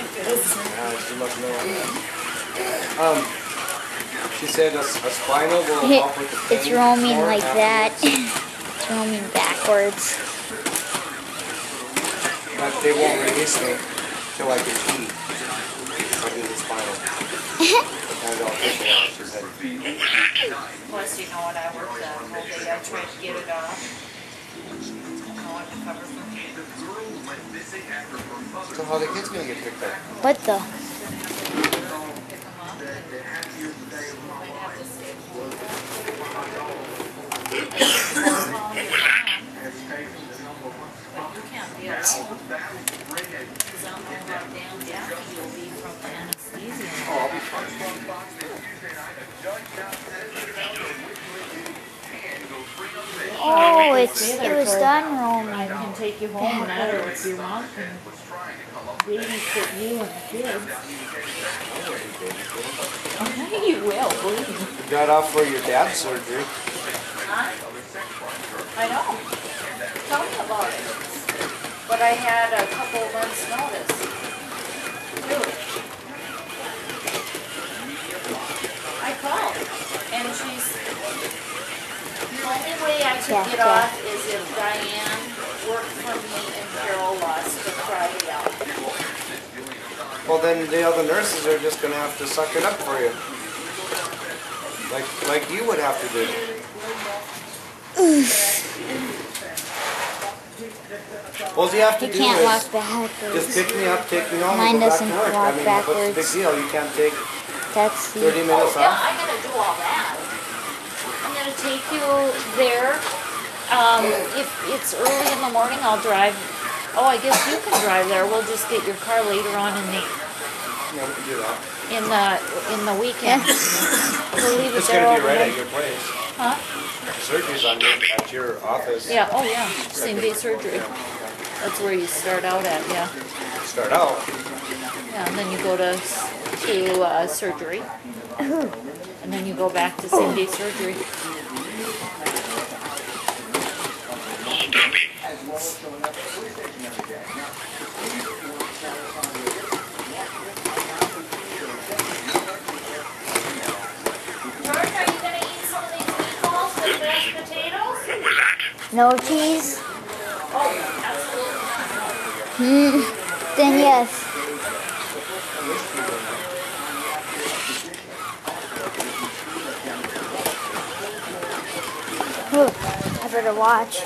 She must know. She said a spinal will help with the pain. It's roaming like that. It's roaming backwards. But they won't release me till I can eat. I'll do the spinal. And I'll push it out, she said. Plus, you know what, I worked that whole day. I tried to get it off. So how the kids gonna get picked up? What the? You can't be at home. Because I don't know how damn Jackie you'll be from the anesthesia. Oh, I'll be fine. Oh, it was done I roaming. can take you home now, or if your mom can babysit you and the kids. I think you will, believe me. You got off for your dad's surgery. Huh? I know. Tell me about it. But I had a couple months' notice. Really. I called, and she's, the only way I could get off is if Diane worked for me and Carol lost the Friday out. Well, then the other nurses are just gonna have to suck it up for you. Like you would have to do. What do you have to You do can't is walk backwards. just pick me up, take me home, Mine and go back doesn't to work. walk I mean, what's the big backwards. deal? You can't take That's 30 the... minutes Yeah, off? I'm gonna do all that. I'm gonna take you there. If it's early in the morning, I'll drive. Oh, I guess you can drive there. We'll just get your car later on in the Yeah, we can do that. in the weekend. We'll leave it It's there gonna be right overnight. at your place. Huh? Surgery's at your office. Yeah. Oh, yeah. Same day surgery. That's where you start out at. Yeah. Start out. Yeah, and then you go to surgery, and then you go back to same day surgery. George, are you gonna eat some of these meatballs with mashed potatoes? No cheese? Oh, absolutely. Then yes. I better watch.